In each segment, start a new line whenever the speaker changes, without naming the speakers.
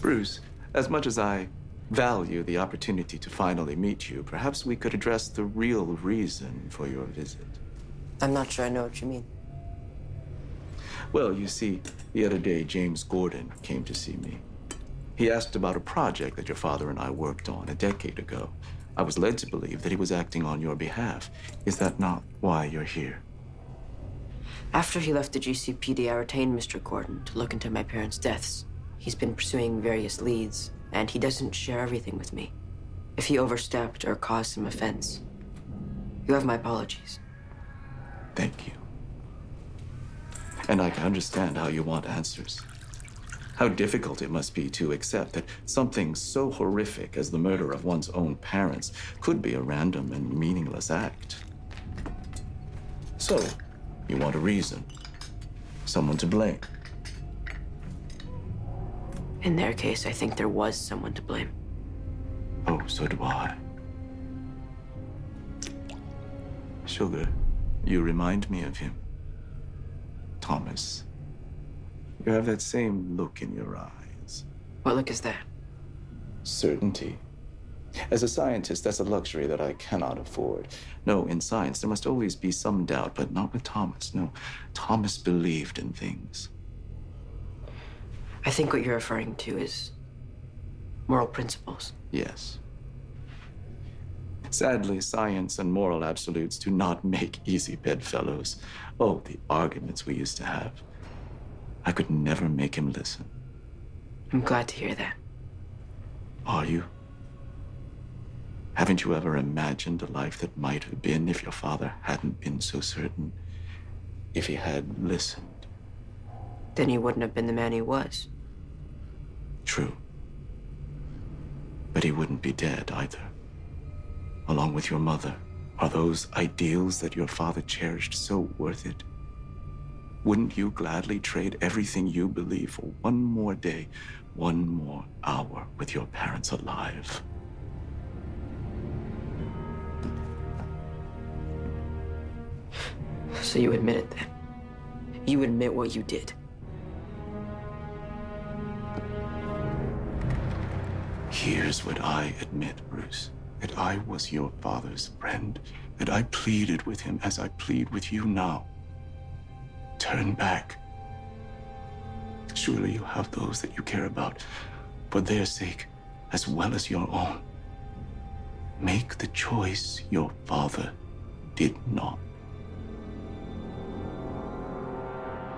Bruce, as much as I value the opportunity to finally meet you, perhaps we could address the real reason for your visit.
I'm not sure I know what you mean.
Well, you see, the other day, James Gordon came to see me. He asked about a project that your father and I worked on a decade ago. I was led to believe that he was acting on your behalf. Is that not why you're here?
After he left the GCPD, I retained Mr. Gordon to look into my parents' deaths. He's been pursuing various leads, and he doesn't share everything with me. If he overstepped or caused some offense, you have my apologies.
Thank you. And I can understand how you want answers. How difficult it must be to accept that something so horrific as the murder of one's own parents could be a random and meaningless act. So, you want a reason, someone to blame.
In their case, I think there was someone to blame.
Oh, so do I. Sugar, you remind me of him. Thomas. You have that same look in your eyes.
What look is that?
Certainty. As a scientist, that's a luxury that I cannot afford. No, in science, there must always be some doubt, but not with Thomas. No, Thomas believed in things.
I think what you're referring to is moral principles.
Yes. Sadly, science and moral absolutes do not make easy bedfellows. Oh, the arguments we used to have. I could never make him listen.
I'm glad to hear that.
Are you? Haven't you ever imagined a life that might have been if your father hadn't been so certain? If he had listened?
Then he wouldn't have been the man he was.
True. But he wouldn't be dead either. Along with your mother. Are those ideals that your father cherished so worth it? Wouldn't you gladly trade everything you believe for one more day, one more hour with your parents alive?
So you admit it then? You admit what you did?
Here's what I admit, Bruce. That I was your father's friend. That I pleaded with him as I plead with you now. Turn back. Surely you have those that you care about, for their sake, as well as your own. Make the choice your father did not.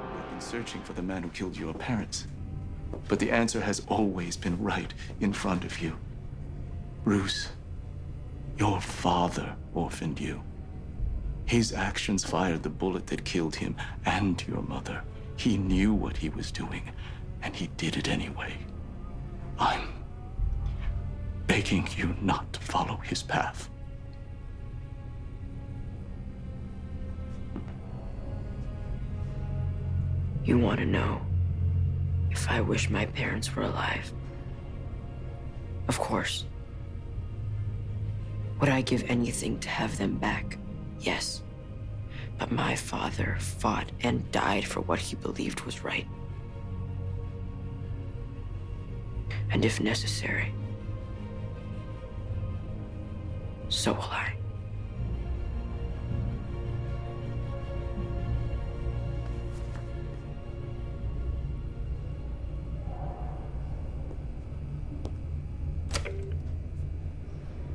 You've been searching for the man who killed your parents, but the answer has always been right in front of you. Bruce, your father orphaned you. His actions fired the bullet that killed him and your mother. He knew what he was doing, and he did it anyway. I'm begging you not to follow his path.
You want to know if I wish my parents were alive? Of course. Would I give anything to have them back? Yes. But my father fought and died for what he believed was right. And if necessary, so will I.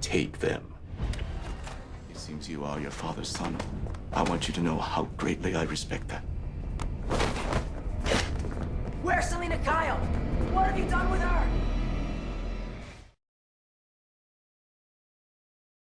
Take them. It seems you are your father's son. I want you to know how greatly I respect that.
Where's Selina Kyle? What have you done with her?